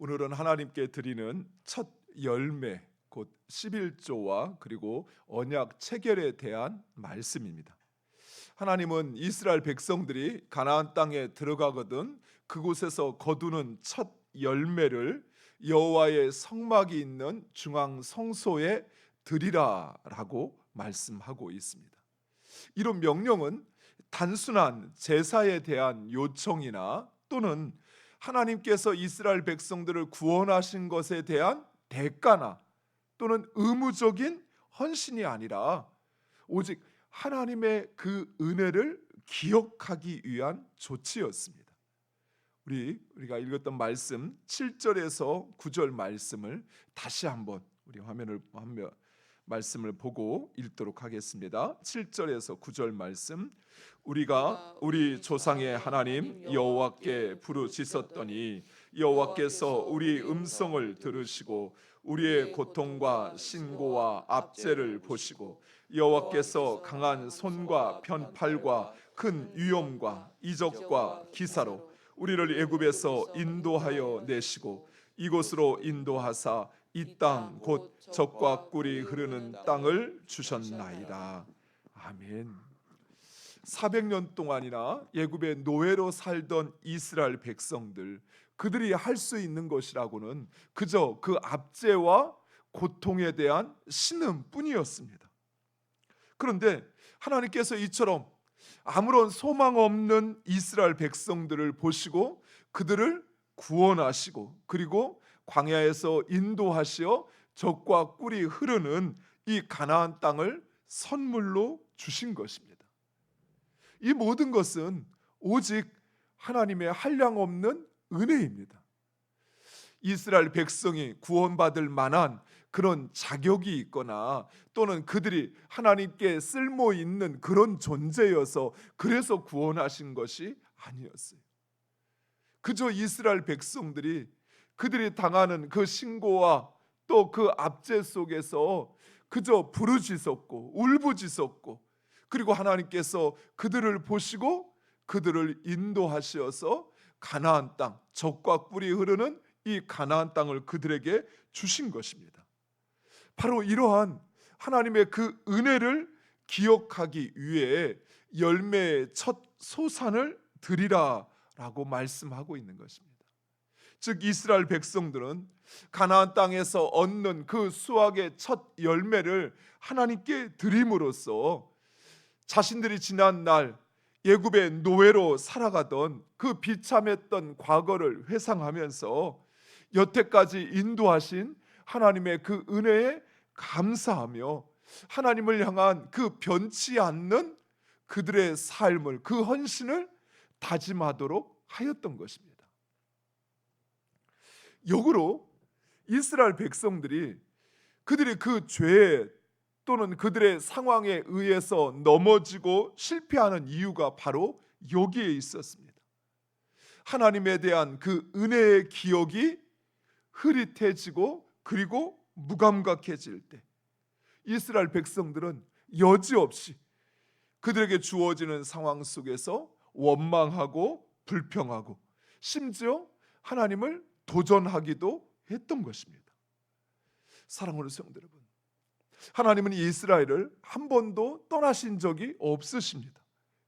오늘은 하나님께 드리는 첫 열매, 곧 11조와 그리고 언약 체결에 대한 말씀입니다. 하나님은 이스라엘 백성들이 가나안 땅에 들어가거든 그곳에서 거두는 첫 열매를 여호와의 성막이 있는 중앙 성소에 드리라라고 말씀하고 있습니다. 이런 명령은 단순한 제사에 대한 요청이나 또는 하나님께서 이스라엘 백성들을 구원하신 것에 대한 대가나 또는 의무적인 헌신이 아니라 오직 하나님의 그 은혜를 기억하기 위한 조치였습니다. 우리가 읽었던 말씀 7절에서 9절 말씀을 다시 한번 우리 말씀을 보고 읽도록 하겠습니다. 7절에서 9절 말씀. 우리가 우리 조상의 하나님 여호와께 부르짖었더니 여호와께서 우리 음성을 들으시고 우리의 고통과 신고와 압제를 보시고 여호와께서 강한 손과 편팔과 큰 위엄과 이적과 기사로 우리를 애굽에서 인도하여 내시고 이곳으로 인도하사 이 땅 곧 젖과 꿀이 흐르는 땅을 주셨나이다. 아멘. 400년 동안이나 애굽의 노예로 살던 이스라엘 백성들, 그들이 할 수 있는 것이라고는 그저 그 압제와 고통에 대한 신음뿐이었습니다. 그런데 하나님께서 이처럼 아무런 소망 없는 이스라엘 백성들을 보시고 그들을 구원하시고 그리고 광야에서 인도하시어 젖과 꿀이 흐르는 이 가나안 땅을 선물로 주신 것입니다. 이 모든 것은 오직 하나님의 한량없는 은혜입니다. 이스라엘 백성이 구원받을 만한 그런 자격이 있거나 또는 그들이 하나님께 쓸모 있는 그런 존재여서 그래서 구원하신 것이 아니었어요. 그저 이스라엘 백성들이 그들이 당하는 그 신고와 또 그 압제 속에서 그저 부르짖었고 울부짖었고 그리고 하나님께서 그들을 보시고 그들을 인도하셔서 가나안 땅, 젖과 꿀이 흐르는 이 가나안 땅을 그들에게 주신 것입니다. 바로 이러한 하나님의 그 은혜를 기억하기 위해 열매의 첫 소산을 드리라라고 말씀하고 있는 것입니다. 즉 이스라엘 백성들은 가나안 땅에서 얻는 그 수확의 첫 열매를 하나님께 드림으로써 자신들이 지난 날 애굽의 노예로 살아가던 그 비참했던 과거를 회상하면서 여태까지 인도하신 하나님의 그 은혜에 감사하며 하나님을 향한 그 변치 않는 그들의 삶을, 그 헌신을 다짐하도록 하였던 것입니다. 역으로 이스라엘 백성들이 그들이 그 죄 또는 그들의 상황에 의해서 넘어지고 실패하는 이유가 바로 여기에 있었습니다. 하나님에 대한 그 은혜의 기억이 흐릿해지고 그리고 무감각해질 때 이스라엘 백성들은 여지없이 그들에게 주어지는 상황 속에서 원망하고 불평하고 심지어 하나님을 도전하기도 했던 것입니다. 사랑하는 성도 여러분, 하나님은 이스라엘을 한 번도 떠나신 적이 없으십니다.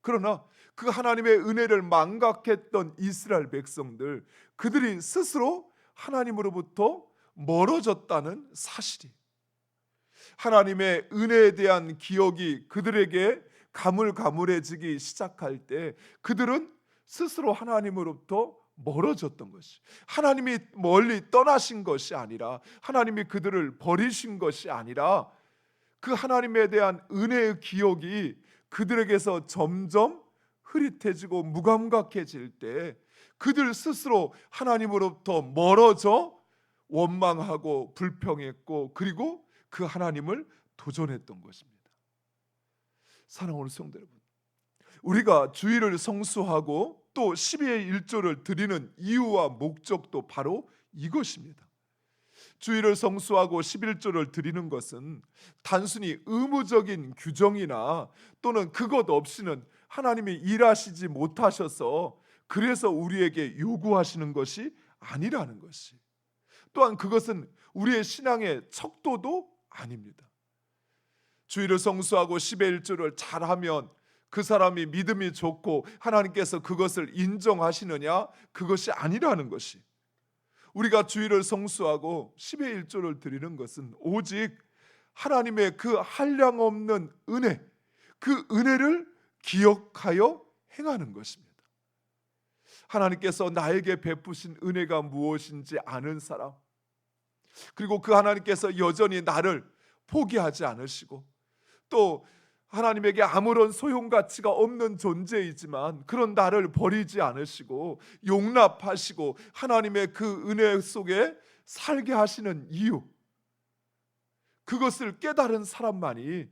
그러나 그 하나님의 은혜를 망각했던 이스라엘 백성들, 그들이 스스로 하나님으로부터 멀어졌다는 사실이, 하나님의 은혜에 대한 기억이 그들에게 가물가물해지기 시작할 때 그들은 스스로 하나님으로부터 멀어졌던 것이, 하나님이 멀리 떠나신 것이 아니라 하나님이 그들을 버리신 것이 아니라 그 하나님에 대한 은혜의 기억이 그들에게서 점점 흐릿해지고 무감각해질 때 그들 스스로 하나님으로부터 멀어져 원망하고 불평했고 그리고 그 하나님을 도전했던 것입니다. 사랑하는 성도 여러분, 우리가 주일을 성수하고 또 12의 1조를 드리는 이유와 목적도 바로 이것입니다. 주일을 성수하고 11조를 드리는 것은 단순히 의무적인 규정이나 또는 그것 없이는 하나님이 일하시지 못하셔서 그래서 우리에게 요구하시는 것이 아니라는 것이, 또한 그것은 우리의 신앙의 척도도 아닙니다. 주일을 성수하고 10의 1조를 잘하면 그 사람이 믿음이 좋고 하나님께서 그것을 인정하시느냐? 그것이 아니라는 것이, 우리가 주일을 성수하고 10의 1조를 드리는 것은 오직 하나님의 그 한량없는 은혜, 그 은혜를 기억하여 행하는 것입니다. 하나님께서 나에게 베푸신 은혜가 무엇인지 아는 사람, 그리고 그 하나님께서 여전히 나를 포기하지 않으시고 또 하나님에게 아무런 소용가치가 없는 존재이지만 그런 나를 버리지 않으시고 용납하시고 하나님의 그 은혜 속에 살게 하시는 이유, 그것을 깨달은 사람만이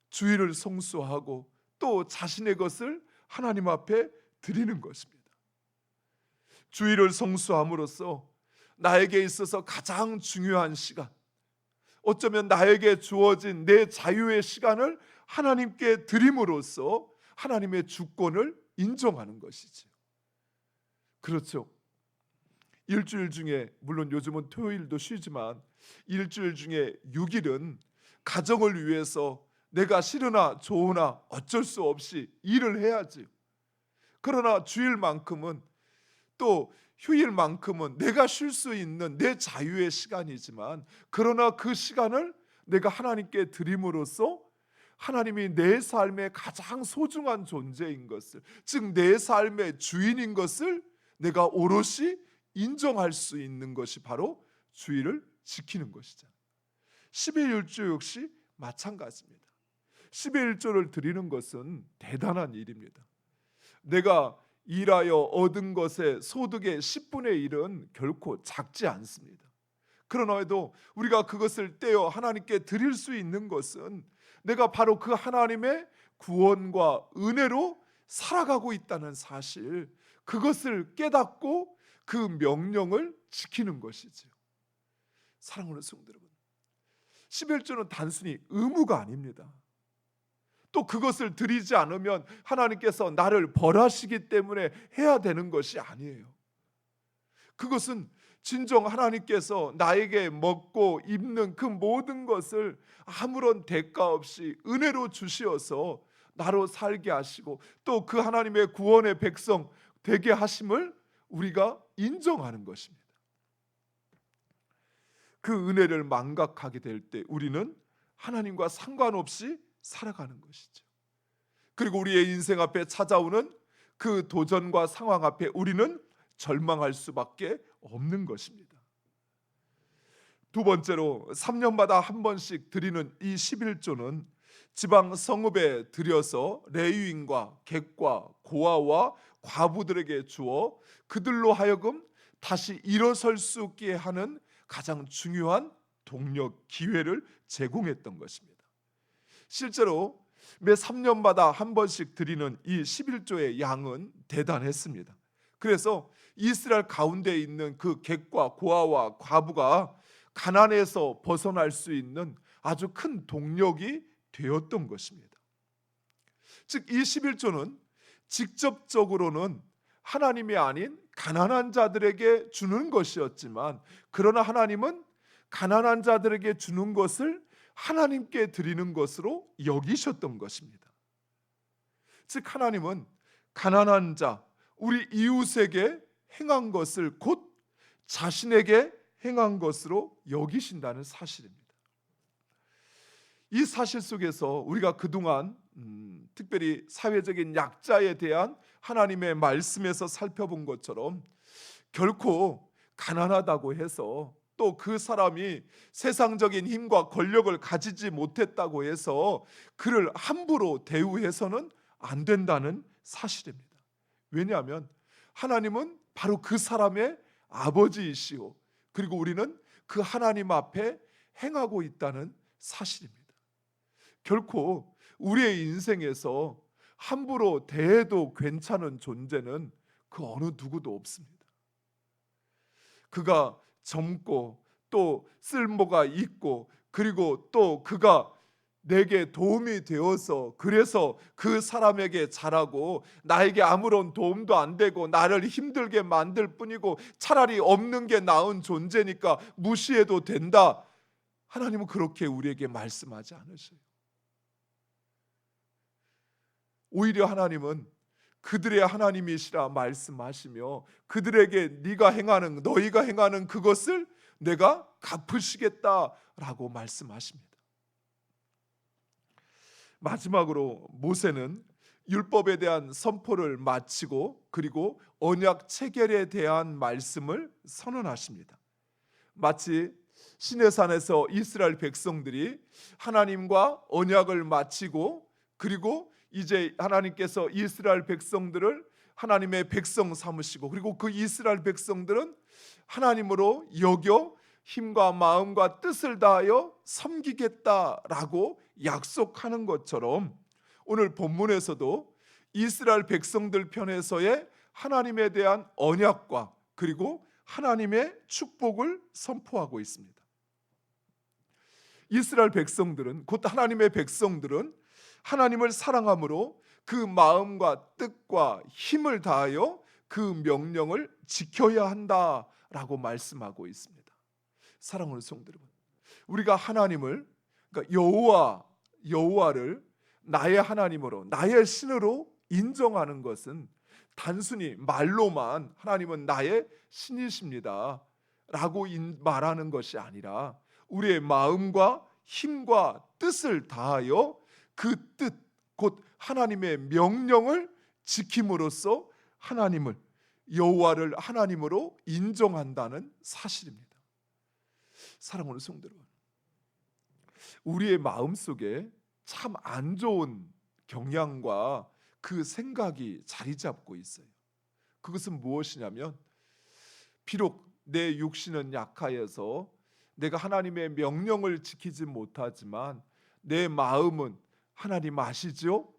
주일을 성수하고 또 자신의 것을 하나님 앞에 드리는 것입니다. 주일을 성수함으로써 나에게 있어서 가장 중요한 시간, 어쩌면 나에게 주어진 내 자유의 시간을 하나님께 드림으로써 하나님의 주권을 인정하는 것이죠. 그렇죠. 일주일 중에, 물론 요즘은 토요일도 쉬지만 일주일 중에 6일은 가정을 위해서 내가 싫으나 좋으나 어쩔 수 없이 일을 해야지. 그러나 주일만큼은, 또 휴일만큼은 내가 쉴 수 있는 내 자유의 시간이지만, 그러나 그 시간을 내가 하나님께 드림으로써 하나님이 내 삶의 가장 소중한 존재인 것을, 즉 내 삶의 주인인 것을 내가 오롯이 인정할 수 있는 것이 바로 주일을 지키는 것이죠. 10의 1조 역시 마찬가지입니다. 10의 1조를 드리는 것은 대단한 일입니다. 내가 일하여 얻은 것의 소득의 10분의 1은 결코 작지 않습니다. 그러나 해도 우리가 그것을 떼어 하나님께 드릴 수 있는 것은 내가 바로 그 하나님의 구원과 은혜로 살아가고 있다는 사실, 그것을 깨닫고 그 명령을 지키는 것이죠. 사랑하는 성도 여러분, 11조는 단순히 의무가 아닙니다. 또 그것을 드리지 않으면 하나님께서 나를 벌하시기 때문에 해야 되는 것이 아니에요. 그것은 진정 하나님께서 나에게 먹고 입는 그 모든 것을 아무런 대가 없이 은혜로 주시어서 나로 살게 하시고 또 그 하나님의 구원의 백성 되게 하심을 우리가 인정하는 것입니다. 그 은혜를 망각하게 될 때 우리는 하나님과 상관없이 살아가는 것이죠. 그리고 우리의 인생 앞에 찾아오는 그 도전과 상황 앞에 우리는 절망할 수밖에 없는 것입니다. 두 번째로 3년마다 한 번씩 드리는 이 11조는 지방 성읍에 들여서 레위인과 객과 고아와 과부들에게 주어 그들로 하여금 다시 일어설 수 있게 하는 가장 중요한 동력, 기회를 제공했던 것입니다. 실제로 매 3년마다 한 번씩 드리는 이 11조의 양은 대단했습니다. 그래서 이스라엘 가운데 있는 그 객과 고아와 과부가 가난에서 벗어날 수 있는 아주 큰 동력이 되었던 것입니다. 즉 이 11조는 직접적으로는 하나님이 아닌 가난한 자들에게 주는 것이었지만, 그러나 하나님은 가난한 자들에게 주는 것을 하나님께 드리는 것으로 여기셨던 것입니다. 즉 하나님은 가난한 자, 우리 이웃에게 행한 것을 곧 자신에게 행한 것으로 여기신다는 사실입니다. 이 사실 속에서 우리가 그동안 특별히 사회적인 약자에 대한 하나님의 말씀에서 살펴본 것처럼 결코 가난하다고 해서 또 그 사람이 세상적인 힘과 권력을 가지지 못했다고 해서 그를 함부로 대우해서는 안 된다는 사실입니다. 왜냐하면 하나님은 바로 그 사람의 아버지이시오, 그리고 우리는 그 하나님 앞에 행하고 있다는 사실입니다. 결코 우리의 인생에서 함부로 대해도 괜찮은 존재는 그 어느 누구도 없습니다. 그가 젊고 또 쓸모가 있고 그리고 또 그가 내게 도움이 되어서 그래서 그 사람에게 잘하고 나에게 아무런 도움도 안 되고 나를 힘들게 만들 뿐이고 차라리 없는 게 나은 존재니까 무시해도 된다. 하나님은 그렇게 우리에게 말씀하지 않으셔요. 오히려 하나님은 그들의 하나님이시라 말씀하시며 그들에게 너희가 행하는 그것을 내가 갚으시겠다라고 말씀하십니다. 마지막으로 모세는 율법에 대한 선포를 마치고 그리고 언약 체결에 대한 말씀을 선언하십니다. 마치 시내산에서 이스라엘 백성들이 하나님과 언약을 마치고 그리고 이제 하나님께서 이스라엘 백성들을 하나님의 백성 삼으시고 그리고 그 이스라엘 백성들은 하나님으로 여겨 힘과 마음과 뜻을 다하여 섬기겠다라고 약속하는 것처럼 오늘 본문에서도 이스라엘 백성들 편에서의 하나님에 대한 언약과 그리고 하나님의 축복을 선포하고 있습니다. 이스라엘 백성들은 곧 하나님의 백성들은 하나님을 사랑함으로 그 마음과 뜻과 힘을 다하여 그 명령을 지켜야 한다라고 말씀하고 있습니다. 사랑하는 성도 여러분, 우리가 하나님을 그러니까 여호와를 나의 하나님으로 나의 신으로 인정하는 것은 단순히 말로만 하나님은 나의 신이십니다 라고 말하는 것이 아니라 우리의 마음과 힘과 뜻을 다하여 그 뜻, 곧 하나님의 명령을 지킴으로써 하나님을 여호와를 하나님으로 인정한다는 사실입니다. 사랑하는 성도 여러분, 우리의 마음속에 참 안 좋은 경향과 그 생각이 자리 잡고 있어요. 그것은 무엇이냐면 비록 내 육신은 약하여서 내가 하나님의 명령을 지키지 못하지만 내 마음은 하나님 아시죠?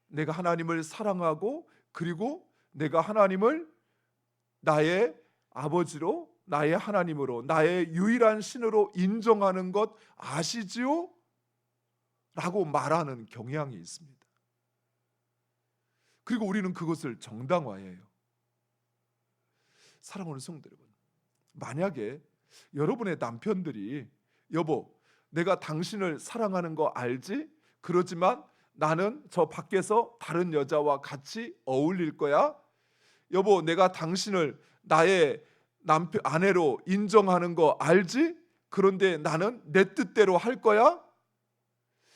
내가 하나님을 사랑하고 그리고 내가 하나님을 나의 아버지로 나의 하나님으로 나의 유일한 신으로 인정하는 것 아시지요? 라고 말하는 경향이 있습니다. 그리고 우리는 그것을 정당화해요. 사랑하는 성도 여러분, 만약에 여러분의 남편들이 여보 내가 당신을 사랑하는 거 알지? 그러지만 나는 저 밖에서 다른 여자와 같이 어울릴 거야. 여보 내가 당신을 나의 남편 아내로 인정하는 거 알지? 그런데 나는 내 뜻대로 할 거야.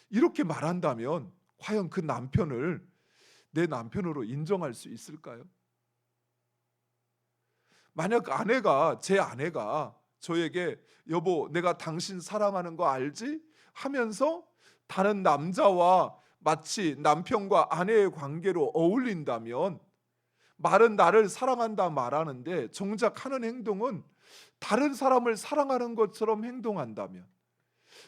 이렇게 말한다면 과연 그 남편을 내 남편으로 인정할 수 있을까요? 만약 제 아내가 저에게 여보 내가 당신 사랑하는 거 알지? 하면서 다른 남자와 마치 남편과 아내의 관계로 어울린다면 말은 나를 사랑한다 말하는데 정작 하는 행동은 다른 사람을 사랑하는 것처럼 행동한다면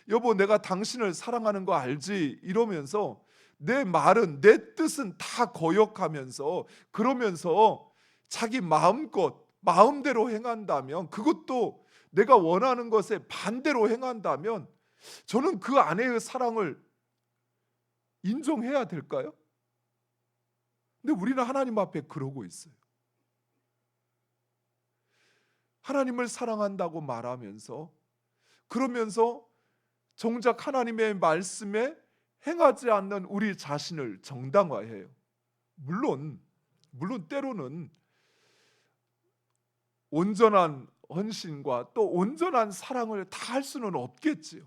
여보 내가 당신을 사랑하는 거 알지? 이러면서 내 말은 내 뜻은 다 거역하면서 그러면서 자기 마음대로 행한다면 그것도 내가 원하는 것에 반대로 행한다면 저는 그 아내의 사랑을 인정해야 될까요? 근데 우리는 하나님 앞에 그러고 있어요. 하나님을 사랑한다고 말하면서 그러면서 정작 하나님의 말씀에 행하지 않는 우리 자신을 정당화해요. 물론 때로는 온전한 헌신과 또 온전한 사랑을 다 할 수는 없겠지요.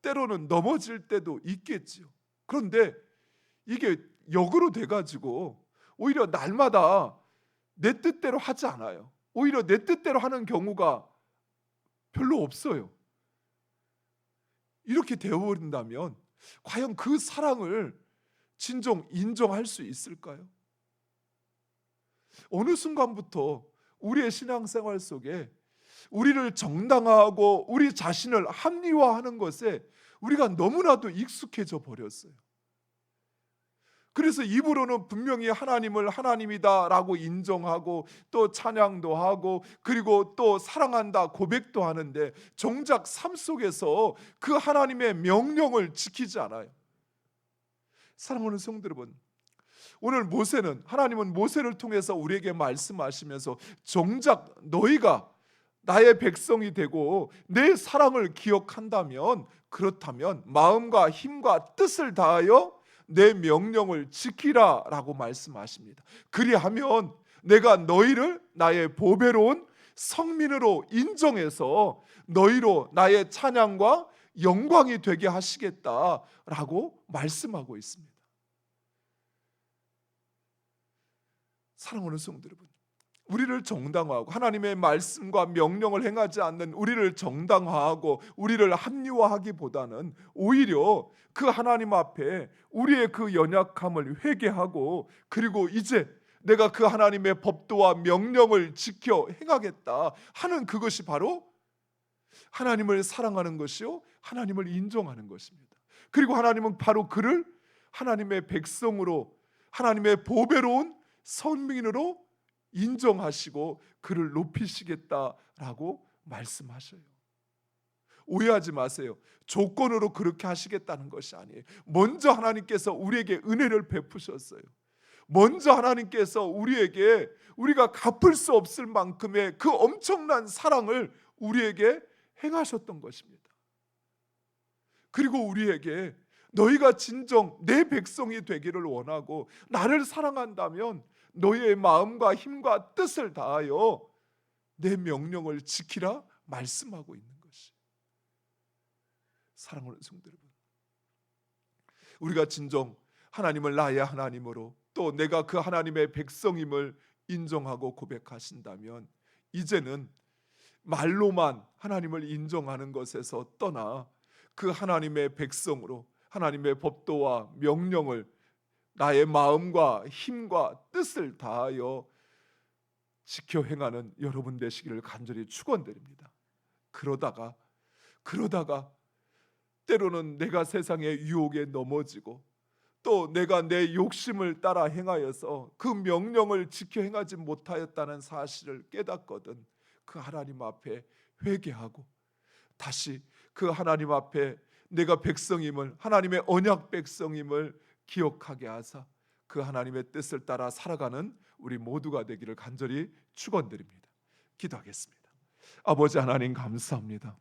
때로는 넘어질 때도 있겠지요. 그런데 이게 역으로 돼가지고 오히려 날마다 내 뜻대로 하지 않아요. 오히려 내 뜻대로 하는 경우가 별로 없어요. 이렇게 되어버린다면 과연 그 사랑을 진정 인정할 수 있을까요? 어느 순간부터 우리의 신앙생활 속에 우리를 정당화하고 우리 자신을 합리화하는 것에 우리가 너무나도 익숙해져 버렸어요. 그래서 입으로는 분명히 하나님을 하나님이다라고 인정하고 또 찬양도 하고 그리고 또 사랑한다 고백도 하는데 정작 삶 속에서 그 하나님의 명령을 지키지 않아요. 사랑하는 성도 여러분, 오늘 하나님은 모세를 통해서 우리에게 말씀하시면서 정작 너희가 나의 백성이 되고 내 사랑을 기억한다면, 그렇다면 마음과 힘과 뜻을 다하여 내 명령을 지키라 라고 말씀하십니다. 그리하면 내가 너희를 나의 보배로운 성민으로 인정해서 너희로 나의 찬양과 영광이 되게 하시겠다라고 말씀하고 있습니다. 사랑하는 성도 여러분, 우리를 정당화하고 하나님의 말씀과 명령을 행하지 않는 우리를 정당화하고 우리를 합리화하기보다는 오히려 그 하나님 앞에 우리의 그 연약함을 회개하고 그리고 이제 내가 그 하나님의 법도와 명령을 지켜 행하겠다 하는 그것이 바로 하나님을 사랑하는 것이요 하나님을 인정하는 것입니다. 그리고 하나님은 바로 그를 하나님의 백성으로, 하나님의 보배로운 선민으로 인정하시고 그를 높이시겠다라고 말씀하셔요. 오해하지 마세요. 조건으로 그렇게 하시겠다는 것이 아니에요. 먼저 하나님께서 우리에게 은혜를 베푸셨어요. 먼저 하나님께서 우리에게 우리가 갚을 수 없을 만큼의 그 엄청난 사랑을 우리에게 행하셨던 것입니다. 그리고 우리에게 너희가 진정 내 백성이 되기를 원하고 나를 사랑한다면 너희의 마음과 힘과 뜻을 다하여 내 명령을 지키라 말씀하고 있는 것이. 사랑하는 성도 여러분, 우리가 진정 하나님을 나의 하나님으로 또 내가 그 하나님의 백성임을 인정하고 고백하신다면 이제는 말로만 하나님을 인정하는 것에서 떠나 그 하나님의 백성으로 하나님의 법도와 명령을 나의 마음과 힘과 뜻을 다하여 지켜 행하는 여러분 되시기를 간절히 축원드립니다. 그러다가 때로는 내가 세상의 유혹에 넘어지고 또 내가 내 욕심을 따라 행하여서 그 명령을 지켜 행하지 못하였다는 사실을 깨닫거든 그 하나님 앞에 회개하고 다시 그 하나님 앞에 내가 백성임을, 하나님의 언약 백성임을 기억하게 하사 그 하나님의 뜻을 따라 살아가는 우리 모두가 되기를 간절히 축원드립니다. 기도하겠습니다. 아버지 하나님 감사합니다.